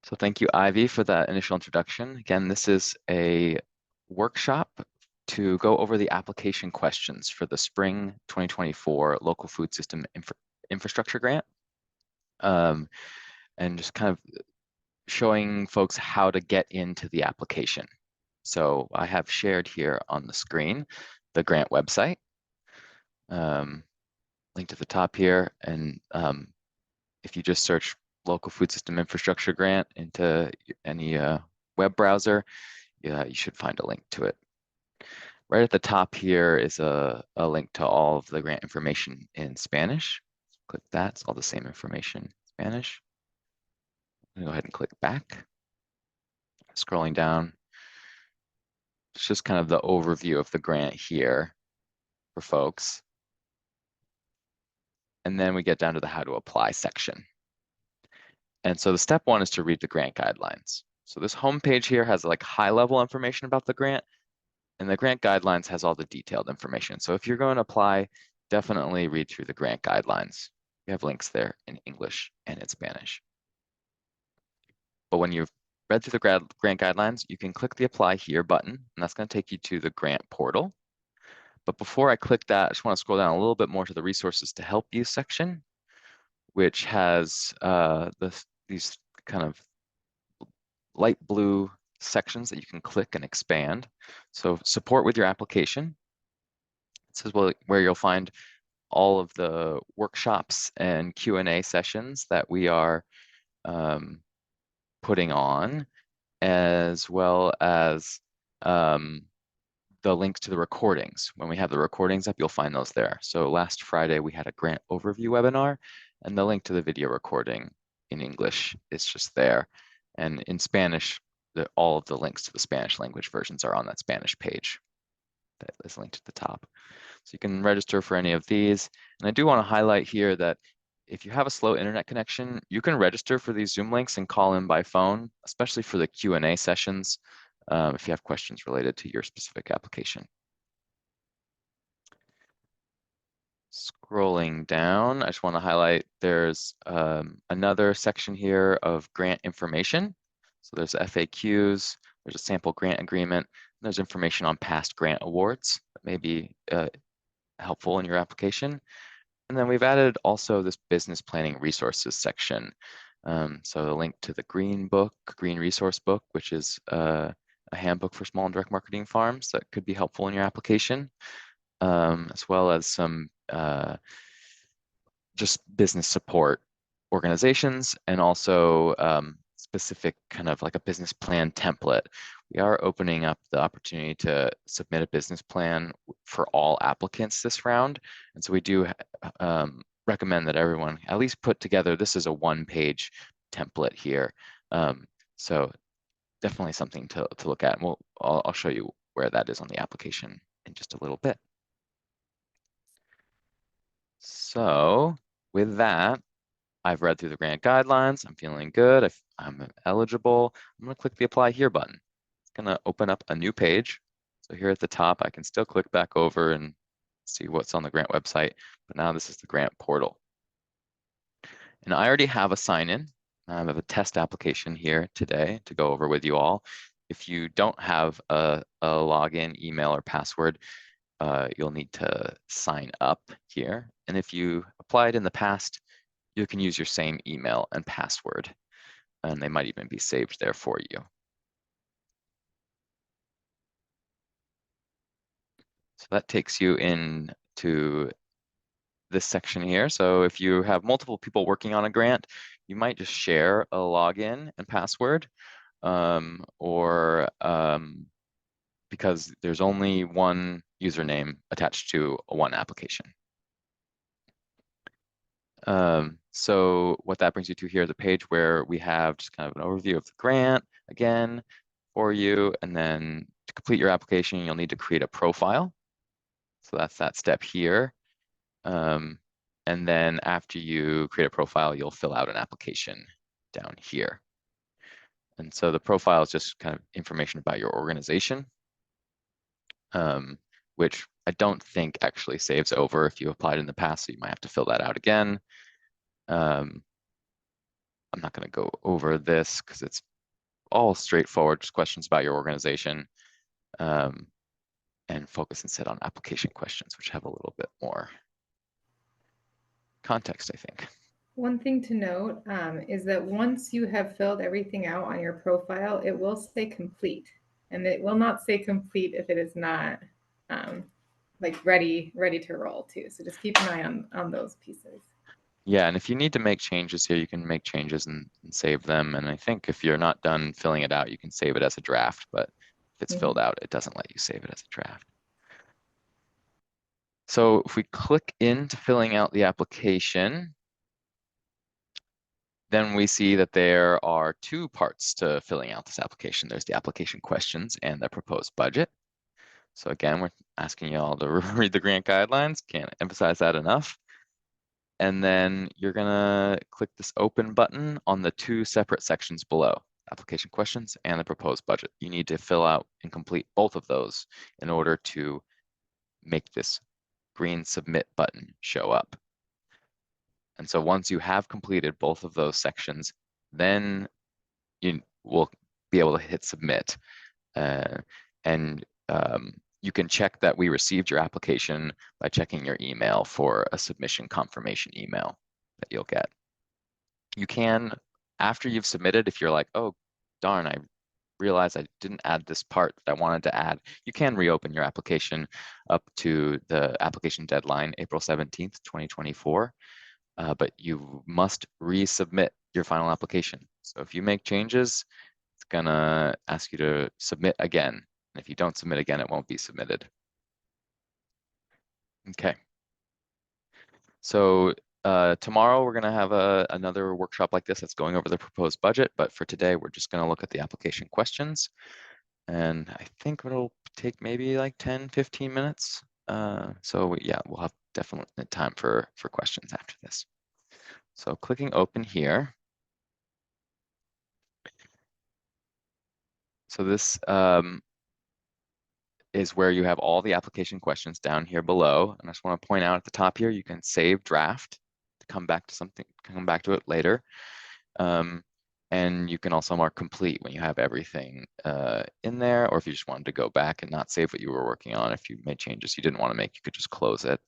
So thank you, Ivy, for that initial introduction. Again, this is a workshop to go over the application questions for the Spring 2024 Local Food System Infrastructure Grant, and just kind of showing folks how to get into the application. So I have shared here on the screen the grant website, linked at the top here, and if you just search Local Food System Infrastructure Grant into any web browser, you should find a link to it. Right at the top here is a link to all of the grant information in Spanish. Click that, it's all the same information in Spanish. I'm gonna go ahead and click back. Scrolling down, it's just kind of the overview of the grant here for folks. And then we get down to the how to apply section. And so the step one is to read the grant guidelines. So this homepage here has like high level information about the grant, and the grant guidelines has all the detailed information. So if you're going to apply, definitely read through the grant guidelines. We have links there in English and in Spanish. But when you've read through the grant guidelines, you can click the apply here button, and that's going to take you to the grant portal. But before I click that, I just want to scroll down a little bit more to the resources to help you section, which has these kind of light blue sections that you can click and expand. So support with your application. This is where you'll find all of the workshops and Q&A sessions that we are putting on, as well as the links to the recordings. When we have the recordings up, you'll find those there. So last Friday, we had a grant overview webinar, and the link to the video recording in English is just there. And in Spanish, all of the links to the Spanish language versions are on that Spanish page that is linked at the top. So you can register for any of these. And I do want to highlight here that if you have a slow internet connection, you can register for these Zoom links and call in by phone, especially for the Q&A sessions, if you have questions related to your specific application. Scrolling down, I just want to highlight there's another section here of grant information. So there's FAQs, there's a sample grant agreement, and there's information on past grant awards that may be helpful in your application. And then we've added also this business planning resources section. So the link to the green resource book, which is a handbook for small and direct marketing farms that could be helpful in your application, as well as some just business support organizations, and also specific kind of like a business plan template. We are opening up the opportunity to submit a business plan for all applicants this round. And so we do recommend that everyone at least put together, this is a one-page template here. So definitely something to look at. And I'll show you where that is on the application in just a little bit. So with that, I've read through the grant guidelines. I'm feeling good. I'm eligible. I'm going to click the apply here button. It's going to open up a new page. So here at the top, I can still click back over and see what's on the grant website. But now this is the grant portal. And I already have a sign-in. I have a test application here today to go over with you all. If you don't have a login, email, or password, you'll need to sign up here. And if you applied in the past, you can use your same email and password, and they might even be saved there for you. So that takes you into this section here. So if you have multiple people working on a grant, you might just share a login and password, because there's only one username attached to one application. So what that brings you to here is a page where we have just kind of an overview of the grant again for you. And then to complete your application, you'll need to create a profile. So that's that step here. And then after you create a profile, you'll fill out an application down here. And so the profile is just kind of information about your organization, which I don't think actually saves over if you applied in the past, so you might have to fill that out again. I'm not going to go over this because it's all straightforward, just questions about your organization, and focus instead on application questions, which have a little bit more context, I think. One thing to note is that once you have filled everything out on your profile, it will say complete, and it will not say complete if it is not um, like ready to roll too. So just keep an eye on those pieces. Yeah, and if you need to make changes here, you can make changes and save them. And I think if you're not done filling it out, you can save it as a draft, but if it's filled Mm-hmm. out, it doesn't let you save it as a draft. So if we click into filling out the application, then we see that there are two parts to filling out this application. There's the application questions and the proposed budget. So again, we're asking you all to read the grant guidelines. Can't emphasize that enough. And then you're gonna click this open button on the two separate sections below, application questions and the proposed budget. You need to fill out and complete both of those in order to make this green submit button show up. And so once you have completed both of those sections, then you will be able to hit submit. And you can check that we received your application by checking your email for a submission confirmation email that you'll get. You can, after you've submitted, if you're like, oh, darn, I realized I didn't add this part that I wanted to add, you can reopen your application up to the application deadline, April 17th, 2024. But you must resubmit your final application. So if you make changes, it's gonna ask you to submit again. And if you don't submit again, it won't be submitted. Okay. So tomorrow we're gonna have another workshop like this that's going over the proposed budget, but for today we're just gonna look at the application questions. And I think it'll take maybe like 10, 15 minutes. So yeah, we'll have definitely time for questions after this. So clicking open here. So this is where you have all the application questions down here below. And I just want to point out at the top here, you can save draft to come back to something, come back to it later. And you can also mark complete when you have everything in there, or if you just wanted to go back and not save what you were working on. If you made changes you didn't want to make, you could just close it.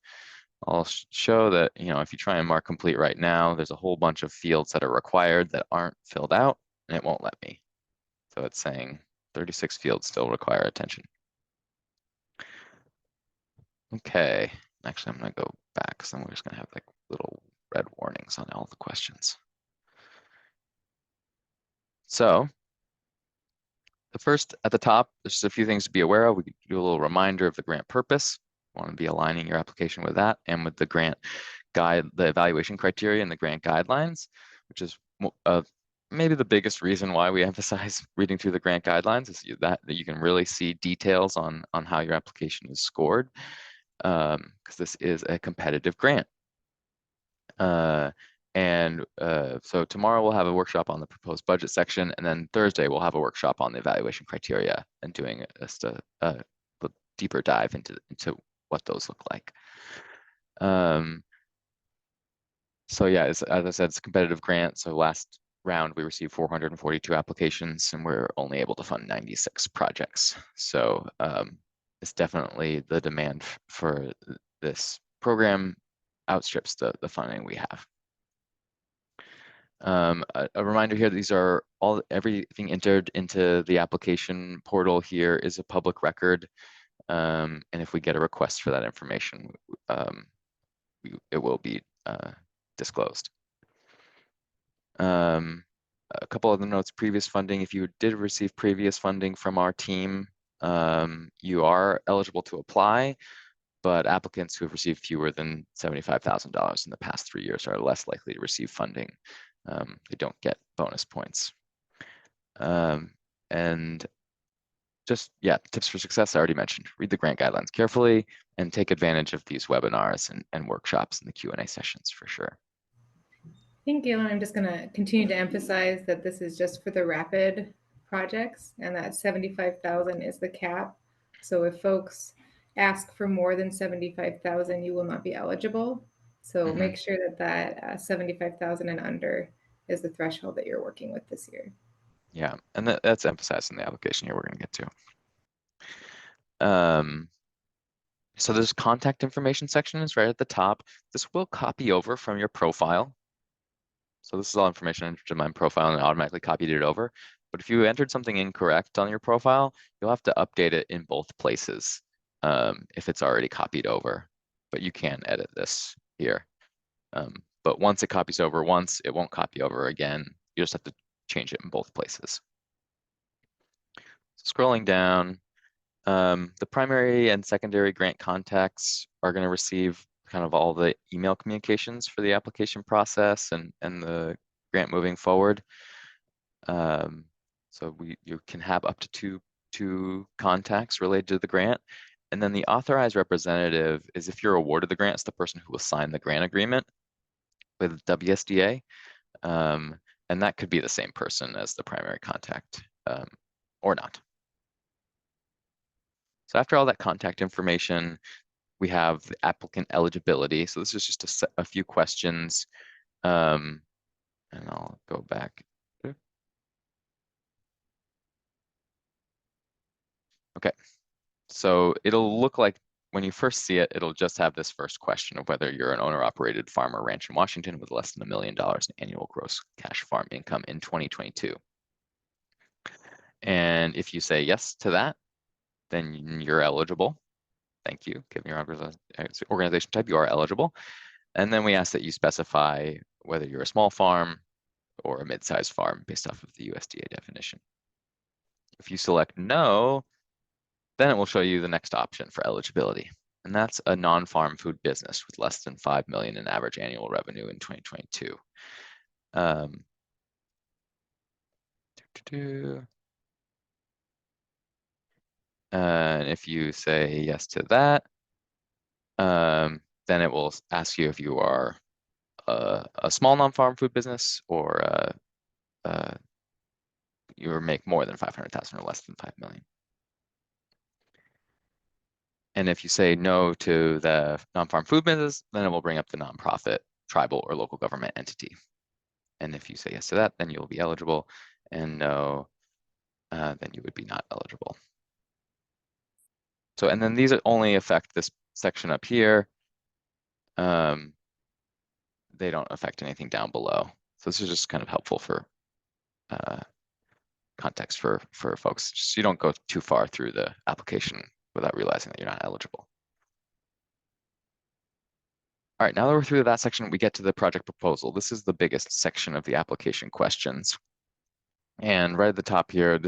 I'll show that, if you try and mark complete right now, there's a whole bunch of fields that are required that aren't filled out, and it won't let me. So it's saying 36 fields still require attention. Okay, actually I'm gonna go back because then we're just gonna have like little red warnings on all the questions. So the first at the top, there's just a few things to be aware of. We can do a little reminder of the grant purpose. You want to be aligning your application with that and with the grant guide, the evaluation criteria and the grant guidelines, which is maybe the biggest reason why we emphasize reading through the grant guidelines is that you can really see details on how your application is scored, because this is a competitive grant. So tomorrow we'll have a workshop on the proposed budget section, and then Thursday we'll have a workshop on the evaluation criteria and doing just a deeper dive into what those look like. So yeah, as I said, it's a competitive grant. So last round we received 442 applications, and we're only able to fund 96 projects. So it's definitely the demand for this program outstrips the funding we have. A reminder here, these are everything entered into the application portal here is a public record. And if we get a request for that information, it will be disclosed. A couple other notes, previous funding. If you did receive previous funding from our team, you are eligible to apply, but applicants who have received fewer than $75,000 in the past 3 years are less likely to receive funding. They don't get bonus points. And just, yeah, tips for success I already mentioned. Read the grant guidelines carefully and take advantage of these webinars and workshops and the Q&A sessions for sure. I think, Galen, I'm just going to continue to emphasize that this is just for the rapid projects and that 75,000 is the cap. So if folks ask for more than 75,000, you will not be eligible. So make sure that 75,000 and under is the threshold that you're working with this year. Yeah, and that's emphasized in the application here we're going to get to. So this contact information section is right at the top. This will copy over from your profile. So this is all information entered in my profile and it automatically copied it over. But if you entered something incorrect on your profile, you'll have to update it in both places if it's already copied over. But you can edit this here. But once it copies over once, it won't copy over again. You just have to change it in both places. So scrolling down, the primary and secondary grant contacts are going to receive kind of all the email communications for the application process and the grant moving forward. So you can have up to two contacts related to the grant. And then the authorized representative is, if you're awarded the grant, it's the person who will sign the grant agreement with WSDA. And that could be the same person as the primary contact or not. So after all that contact information, we have the applicant eligibility. So this is just a few questions. And I'll go back. Okay, so it'll look like when you first see it, it'll just have this first question of whether you're an owner-operated farm or ranch in Washington with less than $1 million in annual gross cash farm income in 2022. And if you say yes to that, then you're eligible. Thank you. Given your organization type, you are eligible. And then we ask that you specify whether you're a small farm or a mid-sized farm based off of the USDA definition. If you select no, then it will show you the next option for eligibility. And that's a non-farm food business with less than 5 million in average annual revenue in 2022. And if you say yes to that, then it will ask you if you are a small non-farm food business or you make more than 500,000 or less than 5 million. And if you say no to the non-farm food business, then it will bring up the nonprofit, tribal, or local government entity. And if you say yes to that, then you'll be eligible, and no, then you would be not eligible. So, and then these only affect this section up here. They don't affect anything down below. So this is just kind of helpful for context for folks, just so you don't go too far through the application without realizing that you're not eligible. All right, now that we're through that section, we get to the project proposal. This is the biggest section of the application questions. And right at the top here,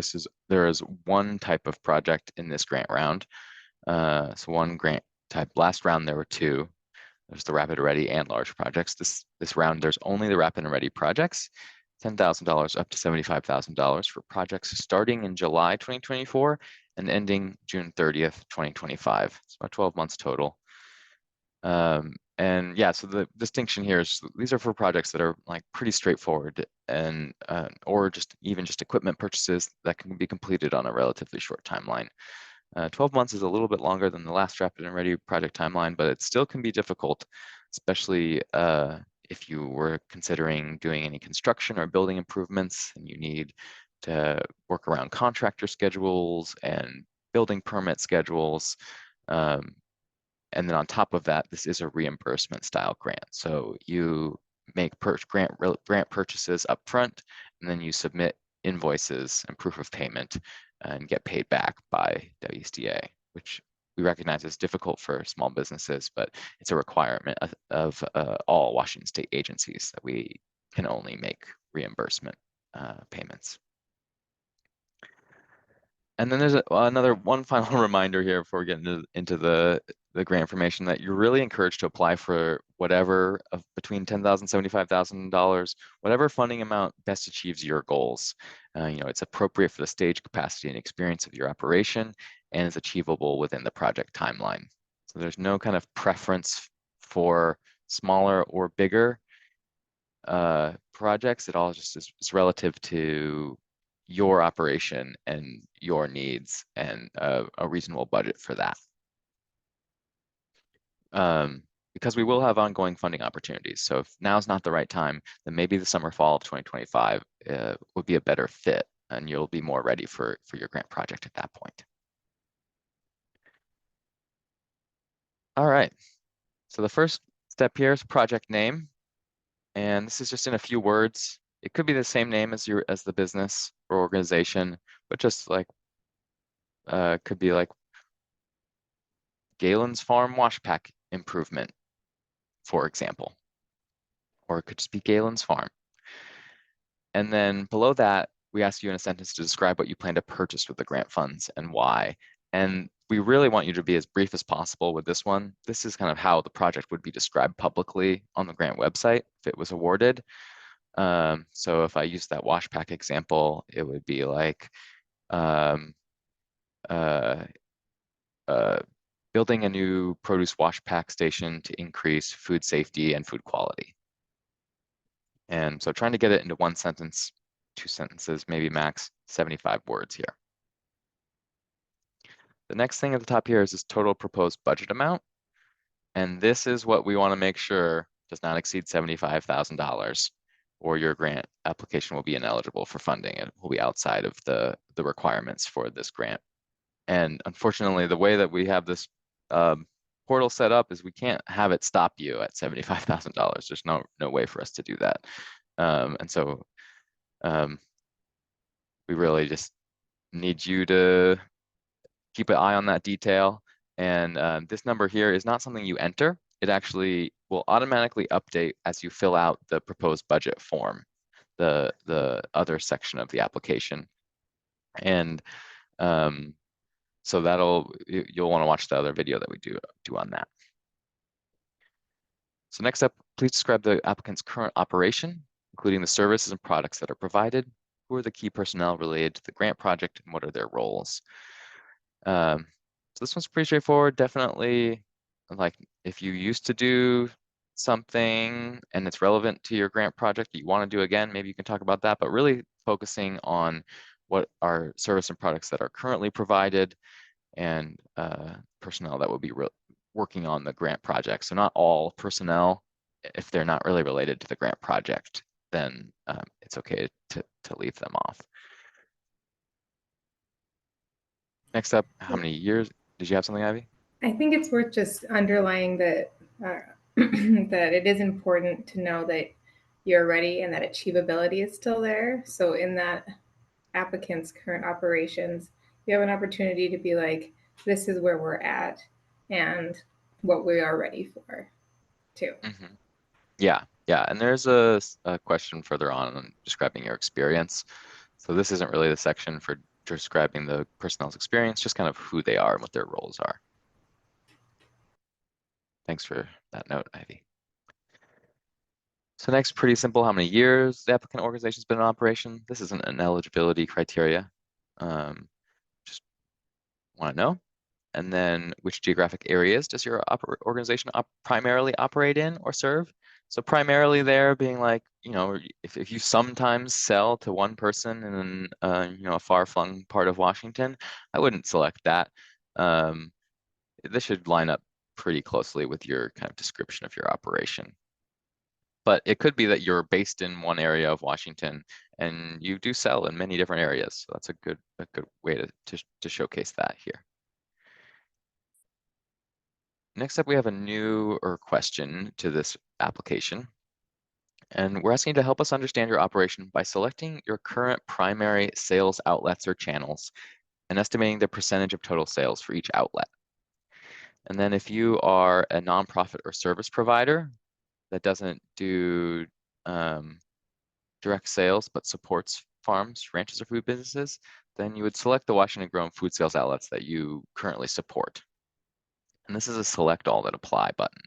there is one type of project in this grant round. So one grant type. Last round there were two. There's the rapid ready and large projects. This round there's only the rapid and ready projects, $10,000 up to $75,000 for projects starting in July 2024 and ending June 30th, 2025. It's about 12 months total. And yeah, so the distinction here is these are for projects that are like pretty straightforward and or just equipment purchases that can be completed on a relatively short timeline. 12 months is a little bit longer than the last rapid and ready project timeline, but it still can be difficult, especially if you were considering doing any construction or building improvements and you need to work around contractor schedules and building permit schedules. And then on top of that, this is a reimbursement style grant. So you make grant purchases up front, and then you submit invoices and proof of payment and get paid back by WSDA, which we recognize is difficult for small businesses, but it's a requirement of all Washington state agencies that we can only make reimbursement payments. And then there's one final reminder here before we get into the grant information that you're really encouraged to apply for whatever between $10,000, $75,000, whatever funding amount best achieves your goals. It's appropriate for the stage capacity and experience of your operation and is achievable within the project timeline. So there's no kind of preference for smaller or bigger projects. It all just is relative to your operation and your needs and a reasonable budget for that. because we will have ongoing funding opportunities. So if now's not the right time, then maybe the summer, fall of 2025 would be a better fit, and you'll be more ready for your grant project at that point. All right, so the first step here is project name. And this is just in a few words. It could be the same name as the business or organization, but just like could be like Galen's Farm Wash Pack Improvement, for example. Or it could just be Galen's Farm. And then below that, we ask you in a sentence to describe what you plan to purchase with the grant funds and why. And we really want you to be as brief as possible with this one. This is kind of how the project would be described publicly on the grant website if it was awarded. So if I use that wash pack example, it would be like um, uh, building a new produce wash pack station to increase food safety and food quality. And so trying to get it into one sentence, 2 sentences, maybe max 75 words here. The next thing at the top here is this total proposed budget amount. And this is what we want to make sure does not exceed $75,000, or your grant application will be ineligible for funding. It will be outside of the requirements for this grant. And unfortunately, the way that we have this portal set up is we can't have it stop you at $75,000. There's no way for us to do that. And so we really just need you to keep an eye on that detail. And this number here is not something you enter. It actually will automatically update as you fill out the proposed budget form, the other section of the application. And so you'll want to watch the other video that we do on that. So next up, please describe the applicant's current operation, including the services and products that are provided. Who are the key personnel related to the grant project, and what are their roles? So this one's pretty straightforward. Definitely, like if you used to do something and it's relevant to your grant project that you want to do again, maybe you can talk about that, but really focusing on what are service and products that are currently provided, and personnel that will be working on the grant project. So not all personnel, if they're not really related to the grant project, then it's okay to leave them off. Next up, how many years? Did you have something, Ivy? I think it's worth just underlying that that it is important to know that you're ready and that achievability is still there. So in that applicant's current operations, you have an opportunity to be like, this is where we're at and what we are ready for too. Mm-hmm. Yeah, and there's a question further on describing your experience. So this isn't really the section for describing the personnel's experience, just kind of who they are and what their roles are. Thanks for that note, Ivy. So next, pretty simple, how many years the applicant organization's been in operation. This isn't an eligibility criteria. Just want to know. And then which geographic areas does your organization primarily operate in or serve? So primarily there being like, if you sometimes sell to one person in a far-flung part of Washington, I wouldn't select that. This should line up pretty closely with your kind of description of your operation. But it could be that you're based in one area of Washington and you do sell in many different areas. So that's a good way to showcase that here. Next up, we have a newer question to this application. And we're asking you to help us understand your operation by selecting your current primary sales outlets or channels and estimating the percentage of total sales for each outlet. And then if you are a nonprofit or service provider that doesn't do direct sales but supports farms, ranches, or food businesses, then you would select the Washington Grown food sales outlets that you currently support. And this is a select all that apply button.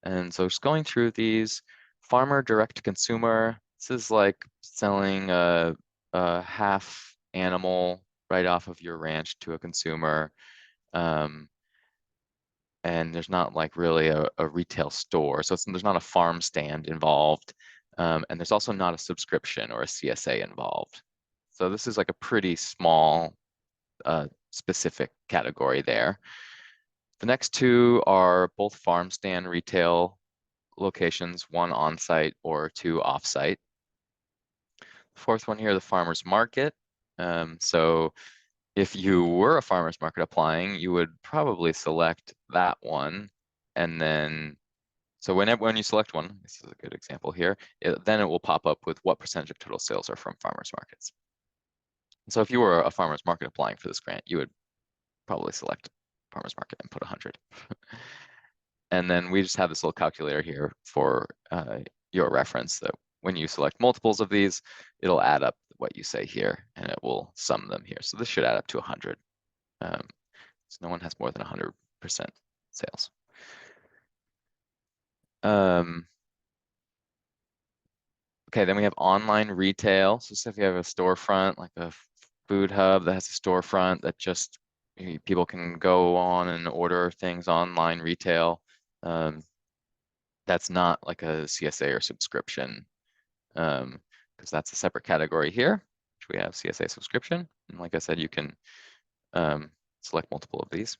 And so just going through these, farmer direct to consumer, this is like selling a half animal right off of your ranch to a consumer. And there's not like really a retail store. So there's not a farm stand involved. And there's also not a subscription or a CSA involved. So this is like a pretty small specific category there. The next two are both farm stand retail locations, one on-site or two off-site. Fourth one here, the farmer's market. So if you were a farmer's market applying, you would probably select that one. And then, so when you select one, this is a good example here, then it will pop up with what percentage of total sales are from farmers markets. So if you were a farmer's market applying for this grant, you would probably select farmer's market and put 100. And then we just have this little calculator here for your reference that when you select multiples of these, it'll add up what you say here and it will sum them here. So this should add up to 100. So no one has more than 100% sales. Okay, then we have online retail. So if you have a storefront, like a food hub that has a storefront that just people can go on and order things online retail. That's not like a CSA or subscription, because that's a separate category here, which we have CSA subscription. And like I said, you can select multiple of these.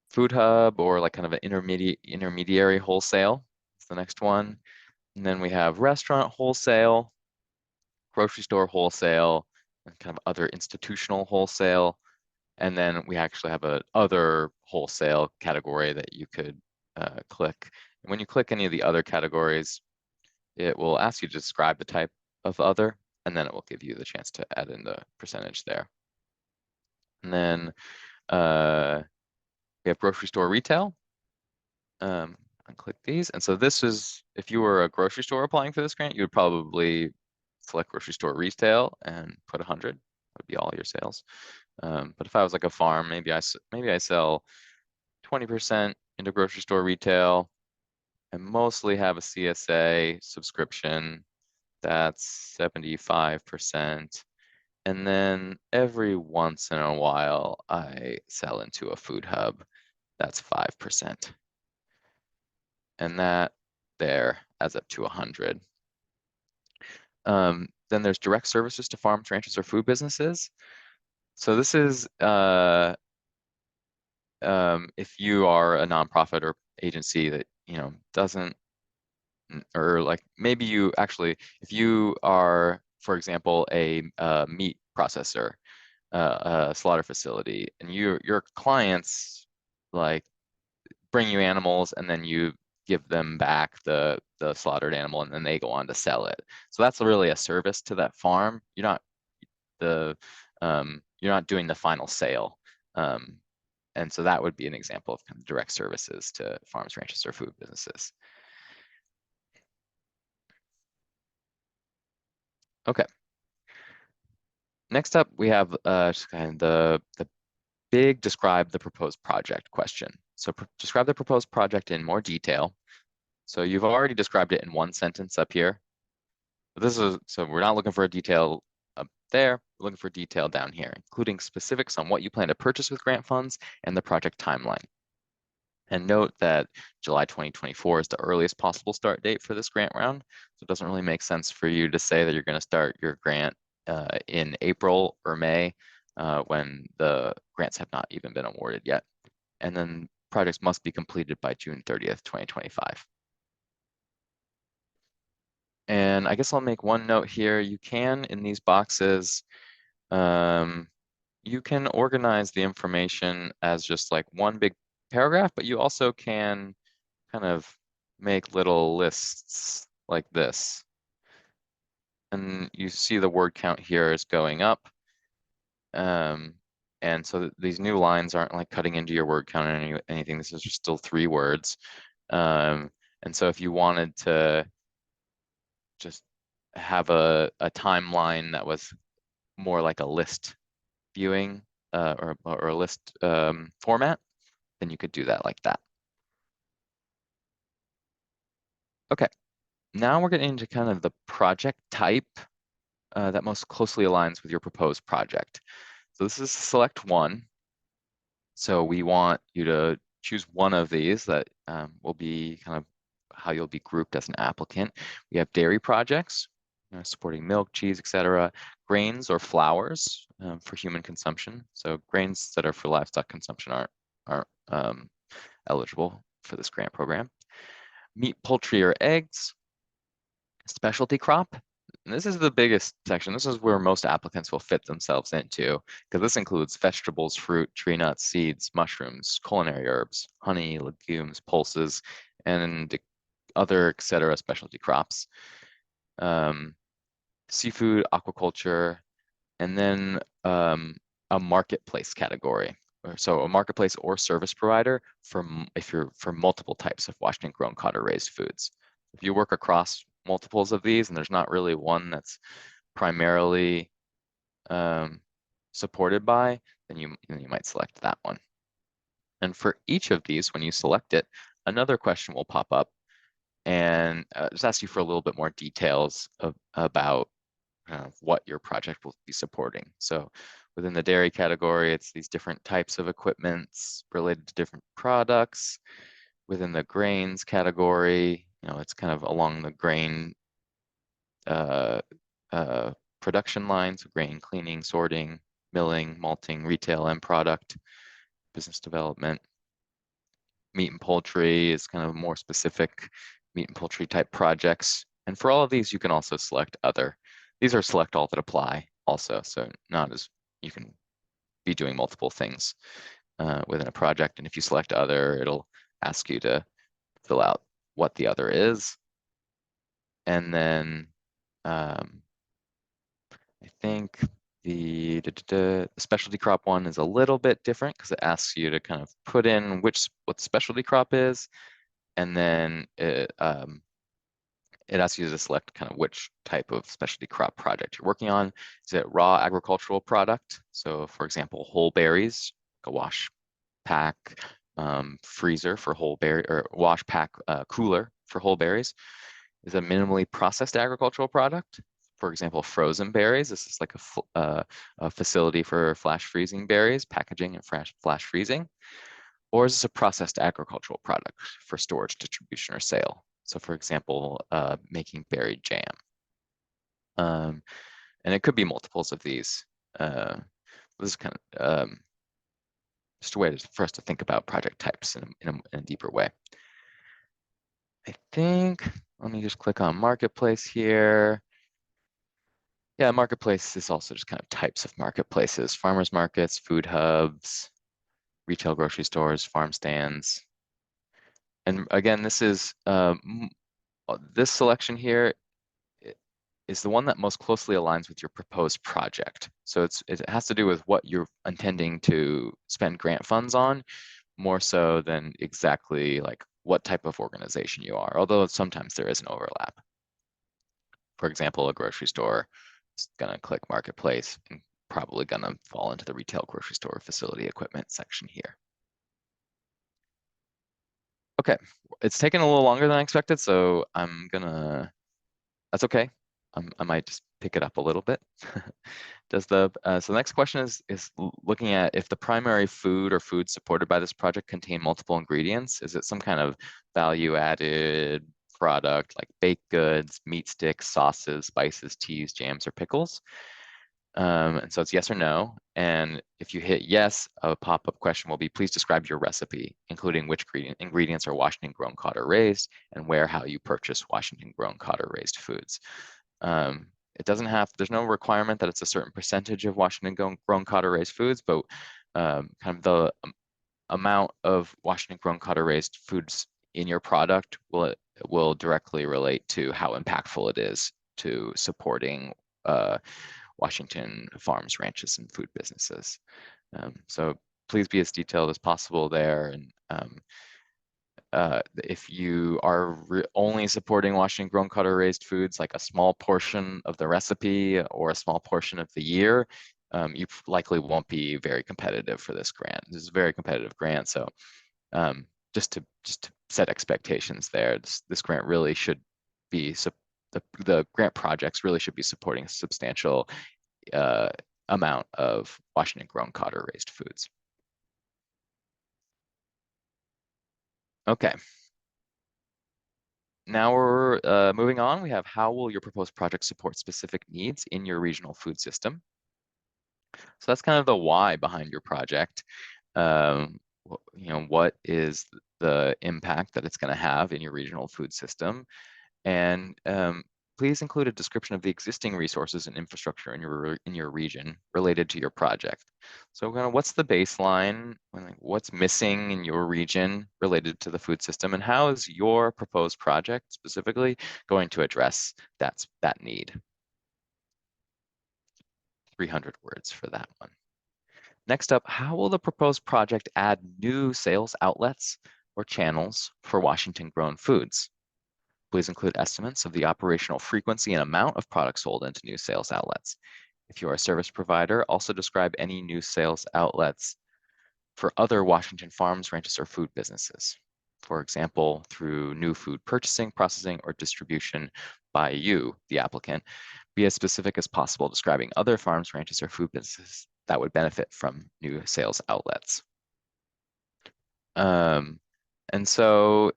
Food hub or like kind of an intermediary wholesale. That's the next one. And then we have restaurant wholesale, grocery store wholesale, and kind of other institutional wholesale. And then we actually have a other wholesale category that you could click. And when you click any of the other categories, it will ask you to describe the type of other, and then it will give you the chance to add in the percentage there. And then we have grocery store retail. And click these. And so this is, if you were a grocery store applying for this grant, you would probably select grocery store retail and put 100. That would be all your sales. But if I was like a farm, maybe I sell 20% into grocery store retail and mostly have a CSA subscription. That's 75%. And then every once in a while, I sell into a food hub. That's 5%. And that there adds up to 100. Then there's direct services to farms, ranches, or food businesses. So this is if you are a nonprofit or agency that doesn't, or like maybe you actually, if you are, for example, a meat processor, a slaughter facility, and your clients like bring you animals and then you give them back the slaughtered animal and then they go on to sell it. So that's really a service to that farm. You're not doing the final sale. And so that would be an example of kind of direct services to farms, ranches, or food businesses. Okay. Next up, we have just kind of the big describe the proposed project question. So describe the proposed project in more detail. So you've already described it in one sentence up here. But this is, so we're not looking for a detail up there, we're looking for detail down here, including specifics on what you plan to purchase with grant funds and the project timeline. And note that July 2024 is the earliest possible start date for this grant round. So it doesn't really make sense for you to say that you're going to start your grant in April or May when the grants have not even been awarded yet. And then projects must be completed by June 30th, 2025. And I guess I'll make one note here. You can, in these boxes, you can organize the information as just like one big paragraph, but you also can kind of make little lists like this. And you see the word count here is going up. And so these new lines aren't like cutting into your word count or anything. This is just still 3 words. And so if you wanted to just have a timeline that was more like a list viewing or a list format, then you could do that like that. Okay, now we're getting into kind of the project type that most closely aligns with your proposed project. So this is select one. So we want you to choose one of these that will be kind of how you'll be grouped as an applicant. We have dairy projects, supporting milk, cheese, etc., grains or flours, for human consumption. So grains that are for livestock consumption aren't eligible for this grant program. Meat, poultry, or eggs, specialty crop. And this is the biggest section. This is where most applicants will fit themselves into, because this includes vegetables, fruit, tree nuts, seeds, mushrooms, culinary herbs, honey, legumes, pulses, and other etc. specialty crops. Seafood, aquaculture, and then a marketplace category. So a marketplace or service provider if you're for multiple types of Washington grown, caught, or raised foods. If you work across multiples of these and there's not really one that's primarily supported by, then you might select that one. And for each of these, when you select it, another question will pop up and just ask you for a little bit more details about what your project will be supporting. So within the dairy category, it's these different types of equipments related to different products. Within the grains category, it's kind of along the grain uh, production lines, so grain cleaning, sorting, milling, malting, retail, and product, business development. Meat and poultry is kind of more specific meat and poultry type projects. And for all of these, you can also select other. These are select all that apply also, so not as you can be doing multiple things within a project. And if you select other, it'll ask you to fill out what the other is. And then I think the specialty crop one is a little bit different because it asks you to kind of put in what specialty crop is, and then it asks you to select kind of which type of specialty crop project you're working on. Is it raw agricultural product? So for example, whole berries, a wash pack freezer for whole berry, or wash pack cooler for whole berries. Is a minimally processed agricultural product. For example, frozen berries. This is like a facility for flash freezing berries, packaging and flash freezing. Or is this a processed agricultural product for storage, distribution, or sale? So for example, making berry jam. And it could be multiples of these. This is kind of just a way for us to think about project types in a deeper way. I think, let me just click on Marketplace here. Yeah, Marketplace is also just kind of types of marketplaces: farmers markets, food hubs, retail grocery stores, farm stands. And again, this selection here is the one that most closely aligns with your proposed project. So it has to do with what you're intending to spend grant funds on, more so than exactly like what type of organization you are, although sometimes there is an overlap. For example, a grocery store is gonna click Marketplace and probably gonna fall into the retail grocery store facility equipment section here. Okay, it's taken a little longer than I expected, so that's okay. I might just pick it up a little bit. So the next question is looking at if the primary food or foods supported by this project contain multiple ingredients. Is it some kind of value added product like baked goods, meat sticks, sauces, spices, teas, jams, or pickles? And so it's yes or no. And if you hit yes, a pop-up question will be, please describe your recipe, including which ingredients are Washington grown, caught, or raised, and how you purchase Washington grown, caught, or raised foods. There's no requirement that it's a certain percentage of Washington grown, caught, or raised foods, but kind of the amount of Washington grown, caught, or raised foods in your product will directly relate to how impactful it is to supporting Washington farms, ranches, and food businesses. So please be as detailed as possible there. And if you are only supporting Washington grown, caught, or raised foods, like a small portion of the recipe or a small portion of the year, you likely won't be very competitive for this grant. This is a very competitive grant, so just to set expectations there, this grant really should be the grant projects really should be supporting a substantial amount of Washington grown, caught, or raised foods. Okay. Now we're moving on. We have how will your proposed project support specific needs in your regional food system? So that's kind of the why behind your project. What is the impact that it's going to have in your regional food system? And please include a description of the existing resources and infrastructure in your region related to your project. So kind of what's the baseline, what's missing in your region related to the food system, and how is your proposed project specifically going to address that need? 300 words for that one. Next up, how will the proposed project add new sales outlets or channels for Washington grown foods? Please include estimates of the operational frequency and amount of products sold into new sales outlets. If you are a service provider, also describe any new sales outlets for other Washington farms, ranches, or food businesses. For example, through new food purchasing, processing, or distribution by you, the applicant. Be as specific as possible, describing other farms, ranches, or food businesses that would benefit from new sales outlets. And so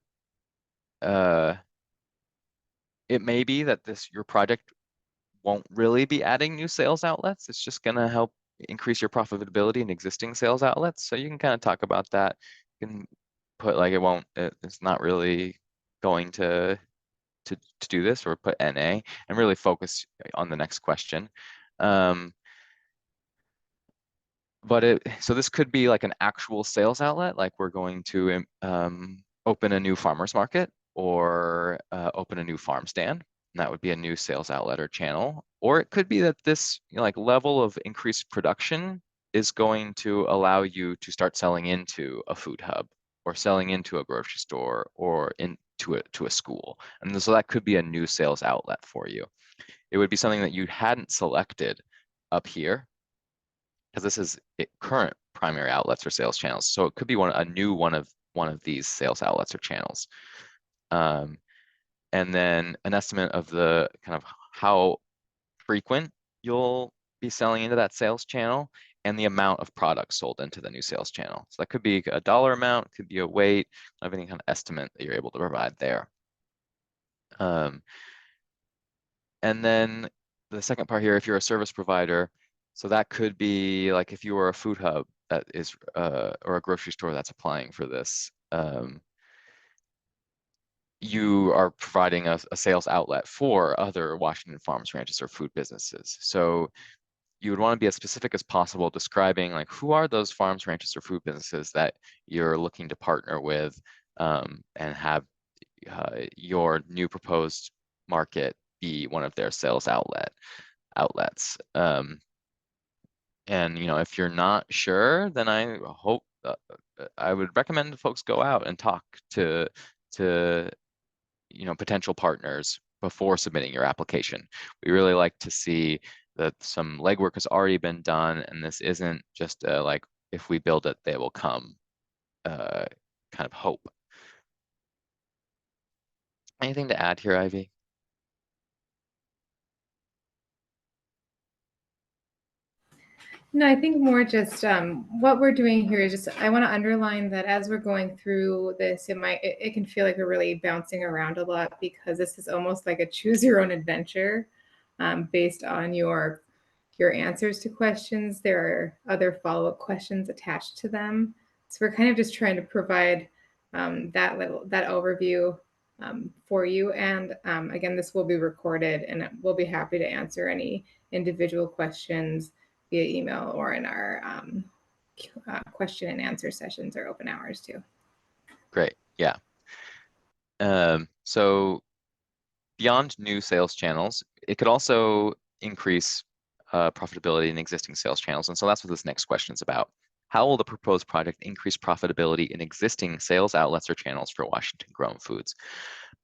it may be that your project won't really be adding new sales outlets. It's just going to help increase your profitability in existing sales outlets. So you can kind of talk about that. You can put like it's not really going to do this, or put NA and really focus on the next question. So this could be like an actual sales outlet, like we're going to open a new farmer's market or open a new farm stand. And that would be a new sales outlet or channel. Or it could be that this like level of increased production is going to allow you to start selling into a food hub or selling into a grocery store or to a school. And so that could be a new sales outlet for you. It would be something that you hadn't selected up here, because this is current primary outlets or sales channels. So it could be a new one of these sales outlets or channels. And then an estimate of the kind of how frequent you'll be selling into that sales channel and the amount of products sold into the new sales channel. So that could be a dollar amount, could be a weight, of any kind of estimate that you're able to provide there. And then the second part here, if you're a service provider, so that could be like if you were a food hub that is, or a grocery store that's applying for this, you are providing a sales outlet for other Washington farms, ranches, or food businesses. So you would want to be as specific as possible, describing like who are those farms, ranches, or food businesses that you're looking to partner with, and have your new proposed market be one of their sales outlets. And if you're not sure, then I would recommend folks go out and talk to potential partners before submitting your application. We really like to see that some legwork has already been done, and this isn't just like if we build it, they will come kind of hope. Anything to add here, Ivy? No, I think more just what we're doing here is just I want to underline that as we're going through this, it can feel like we're really bouncing around a lot, because this is almost like a choose your own adventure based on your answers to questions. There are other follow-up questions attached to them. So we're kind of just trying to provide that overview for you. And again, this will be recorded, and we'll be happy to answer any individual questions via email or in our question and answer sessions or open hours too. Great, yeah. So beyond new sales channels, it could also increase profitability in existing sales channels. And so that's what this next question is about. How will the proposed project increase profitability in existing sales outlets or channels for Washington grown foods?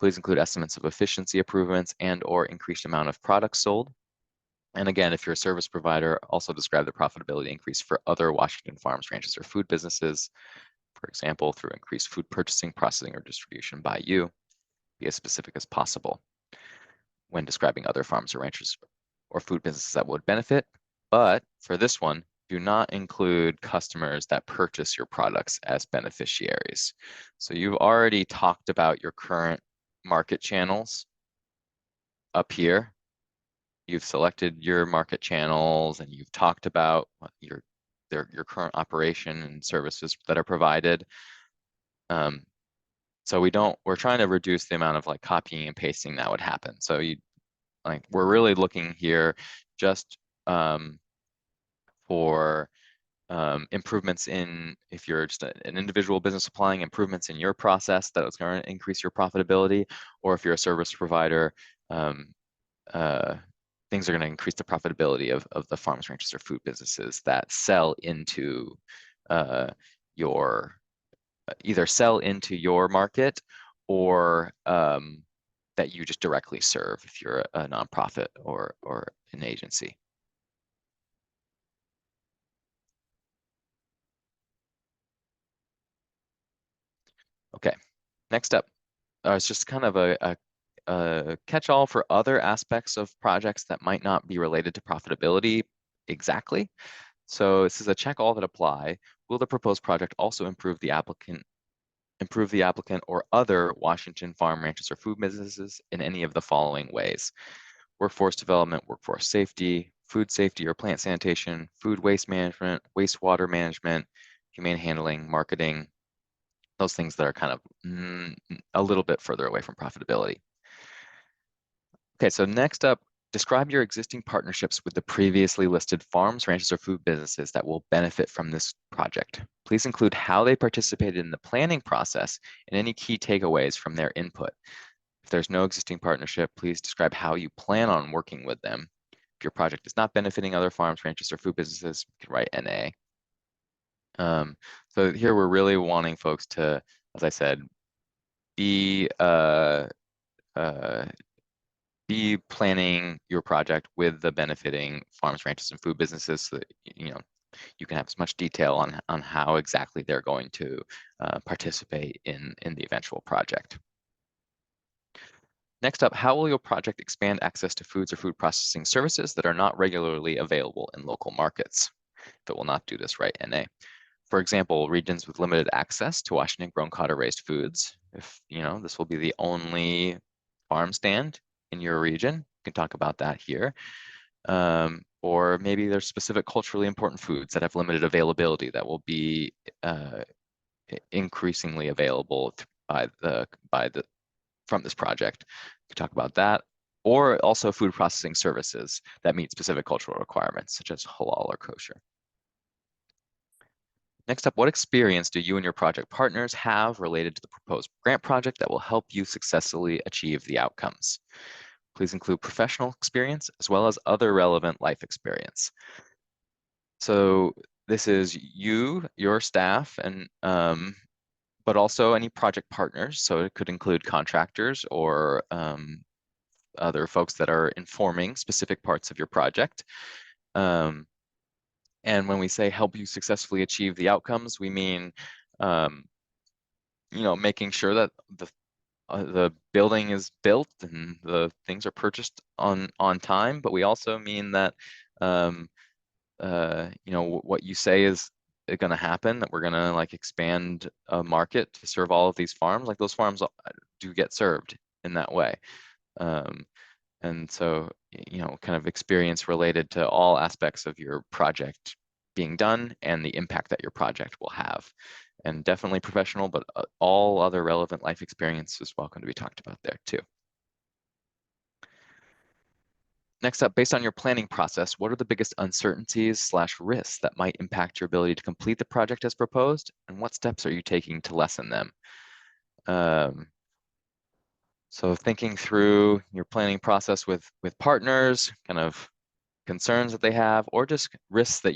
Please include estimates of efficiency improvements and/or increased amount of products sold. And again, if you're a service provider, also describe the profitability increase for other Washington farms, ranches, or food businesses. For example, through increased food purchasing, processing, or distribution by you. Be as specific as possible when describing other farms or ranchers or food businesses that would benefit. But for this one, do not include customers that purchase your products as beneficiaries. So you've already talked about your current market channels up here. you've selected your market channels and you've talked about your current operation and services that are provided. So we're trying to reduce the amount of like copying and pasting that would happen. So we're really looking here just for improvements in, if you're just an individual business applying improvements in your process that is going to increase your profitability, or if you're a service provider, um, uh, things are going to increase the profitability of the farms, ranches, or food businesses that sell into your either sell into your market or that you just directly serve if you're a nonprofit or an agency. Okay, next up, it's just kind of a catch-all for other aspects of projects that might not be related to profitability exactly. So this is a check all that apply. Will the proposed project also improve the applicant or other Washington farm, ranches, or food businesses in any of the following ways? Workforce development, workforce safety, food safety or plant sanitation, food waste management, wastewater management, humane handling, marketing, those things that are kind of a little bit further away from profitability. Okay, so next up, describe your existing partnerships with the previously listed farms, ranches, or food businesses that will benefit from this project. Please include how they participated in the planning process and any key takeaways from their input. If there's no existing partnership, please describe how you plan on working with them. If your project is not benefiting other farms, ranches, or food businesses, you can write NA. So here we're really wanting folks to, as I said, be be planning your project with the benefiting farms, ranches, and food businesses so that you can have as much detail on how exactly they're going to participate in the eventual project. Next up, how will your project expand access to foods or food processing services that are not regularly available in local markets? If it will not do this, write NA. For example, regions with limited access to Washington-grown, caught-or-raised foods. If this will be the only farm stand in your region, you can talk about that here. Or maybe there's specific culturally important foods that have limited availability that will be increasingly available from this project. You can talk about that. Or also food processing services that meet specific cultural requirements, such as halal or kosher. Next up, what experience do you and your project partners have related to the proposed grant project that will help you successfully achieve the outcomes? Please include professional experience as well as other relevant life experience. So this is you, your staff, and but also any project partners. So it could include contractors or other folks that are informing specific parts of your project. And when we say help you successfully achieve the outcomes, we mean, making sure that the building is built and the things are purchased on time. But we also mean that, what you say is going to happen, that we're going to like expand a market to serve all of these farms. Like those farms do get served in that way. And so, kind of experience related to all aspects of your project being done and the impact that your project will have. And definitely professional, but all other relevant life experience is welcome to be talked about there too. Next up, based on your planning process, what are the biggest uncertainties/risks that might impact your ability to complete the project as proposed? And what steps are you taking to lessen them? So thinking through your planning process with partners, kind of concerns that they have, or just risks that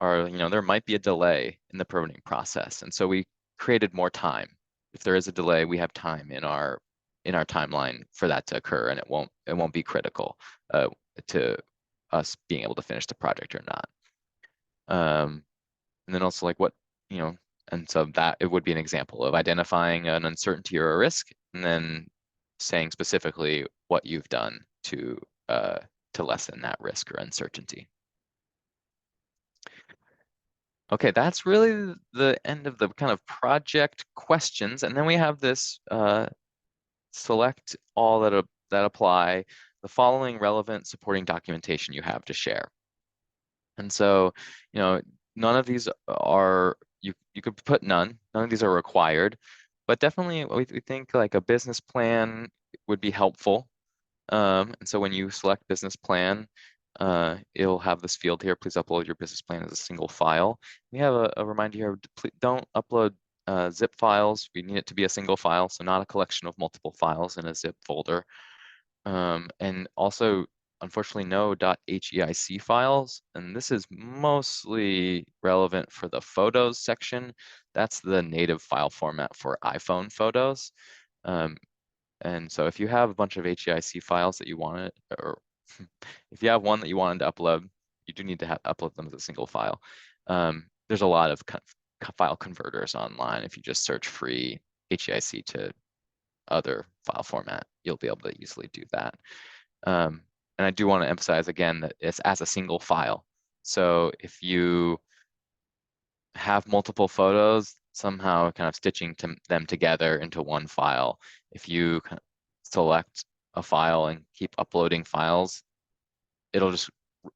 are, there might be a delay in the permitting process. And so we created more time. If there is a delay, we have time in our timeline for that to occur, and it won't be critical to us being able to finish the project or not. And then also like and so that it would be an example of identifying an uncertainty or a risk, and then saying specifically what you've done to lessen that risk or uncertainty. Okay, that's really the end of the kind of project questions. And then we have this select all that apply. the following relevant supporting documentation you have to share. And so, none of these are, you could put none of these are required, but definitely we think like a business plan would be helpful. And so when you select business plan, it'll have this field here. Please upload your business plan as a single file. We have a reminder here, please don't upload zip files. We need it to be a single file, so not a collection of multiple files in a zip folder. And also, unfortunately, no .heic files. And this is mostly relevant for the photos section. That's the native file format for iPhone photos. And so if you have a bunch of HEIC files that you wanted, or if you have one that you wanted to upload, you do need to upload them as a single file. There's a lot of file converters online. If you just search free HEIC to other file format, you'll be able to easily do that. And I do want to emphasize again that it's as a single file. So if you have multiple photos, somehow kind of stitching them together into one file. If you select a file and keep uploading files, it'll just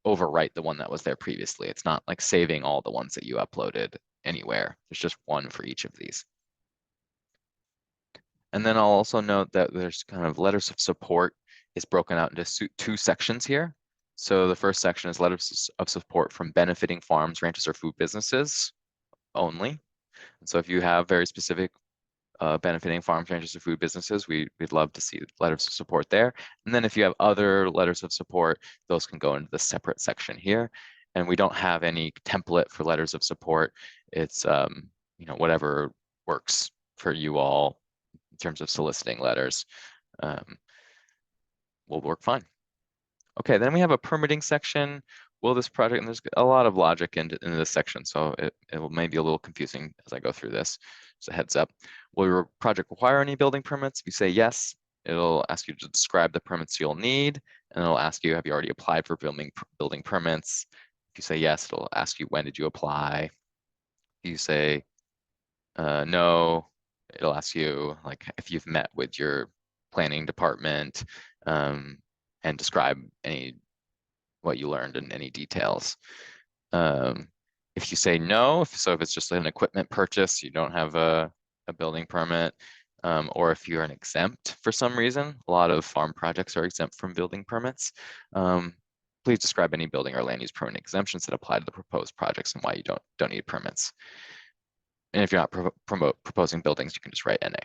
overwrite the one that was there previously. It's not like saving all the ones that you uploaded anywhere. There's just one for each of these. And then I'll also note that there's kind of letters of support is broken out into two sections here. So the first section is letters of support from benefiting farms, ranches, or food businesses only. And so if you have very specific benefiting farms, ranches, or food businesses, we'd love to see letters of support there. And then if you have other letters of support, those can go into the separate section here. And we don't have any template for letters of support. It's whatever works for you all in terms of soliciting letters will work fine. Okay, then we have a permitting section. Will this project, and there's a lot of logic into this section, so it may be a little confusing as I go through this. So heads up. Will your project require any building permits? If you say yes, it'll ask you to describe the permits you'll need, and it'll ask you, have you already applied for building permits? If you say yes, it'll ask you, when did you apply? If you say no, it'll ask you like if you've met with your planning department and describe what you learned in any details. If you say no, if it's just an equipment purchase, you don't have a building permit, or if you're an exempt for some reason, a lot of farm projects are exempt from building permits. Please describe any building or land use permit exemptions that apply to the proposed projects and why you don't need permits. And if you're not proposing buildings, you can just write NA.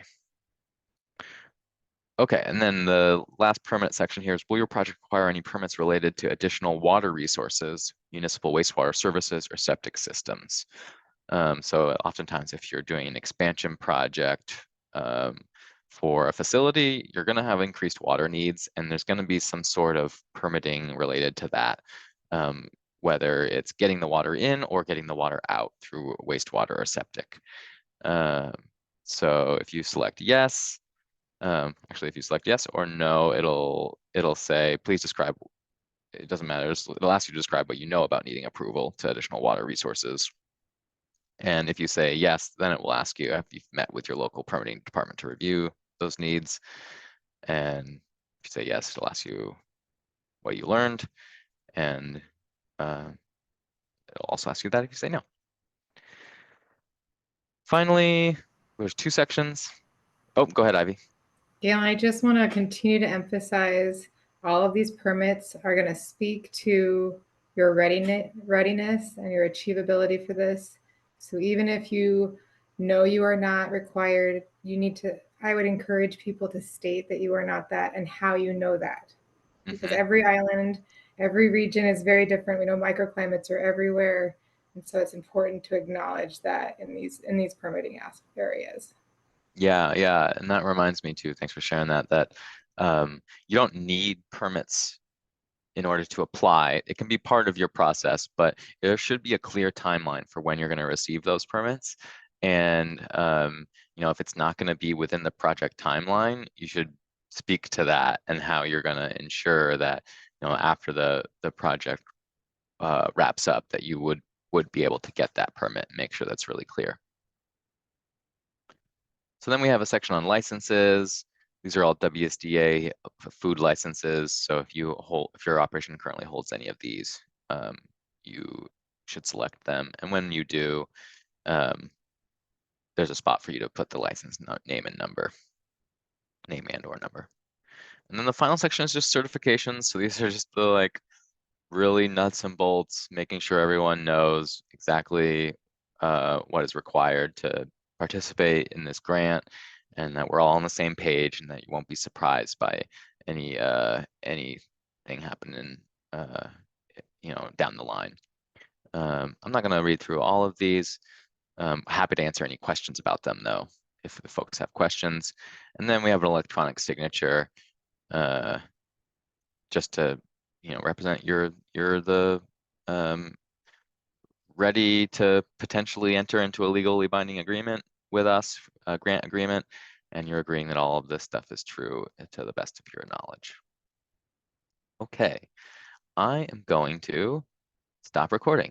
Okay, and then the last permit section here is, will your project require any permits related to additional water resources, municipal wastewater services, or septic systems? So oftentimes if you're doing an expansion project for a facility, you're going to have increased water needs, and there's going to be some sort of permitting related to that, whether it's getting the water in or getting the water out through wastewater or septic. So if you select yes, actually, if you select yes or no, it'll say, please describe, it doesn't matter, it'll ask you to describe what you know about needing approval to additional water resources. And if you say yes, then it will ask you if you've met with your local permitting department to review those needs. And if you say yes, it'll ask you what you learned. And it'll also ask you that if you say no. Finally, there's two sections. Oh, go ahead, Ivy. Yeah, I just want to continue to emphasize all of these permits are going to speak to your readiness and your achievability for this. So even if you know you are not required, I would encourage people to state that you are not that and how you know that. Because every island, every region is very different. We know microclimates are everywhere. And so it's important to acknowledge that in these permitting areas. Yeah, and that reminds me too, thanks for sharing that you don't need permits in order to apply. It can be part of your process, but there should be a clear timeline for when you're going to receive those permits. And if it's not going to be within the project timeline, you should speak to that and how you're going to ensure that after the project wraps up, that you would be able to get that permit and make sure that's really clear. So then we have a section on licenses. These are all WSDA food licenses. So if your operation currently holds any of these, you should select them. And when you do, there's a spot for you to put the license name and number, name and or number. And then the final section is just certifications. So these are just the like really nuts and bolts, making sure everyone knows exactly what is required to participate in this grant, and that we're all on the same page, and that you won't be surprised by anything happening, down the line. I'm not going to read through all of these. Happy to answer any questions about them though, if the folks have questions. And then we have an electronic signature, just to represent you're the ready to potentially enter into a legally binding agreement with us, a grant agreement, and you're agreeing that all of this stuff is true to the best of your knowledge. Okay, I am going to stop recording.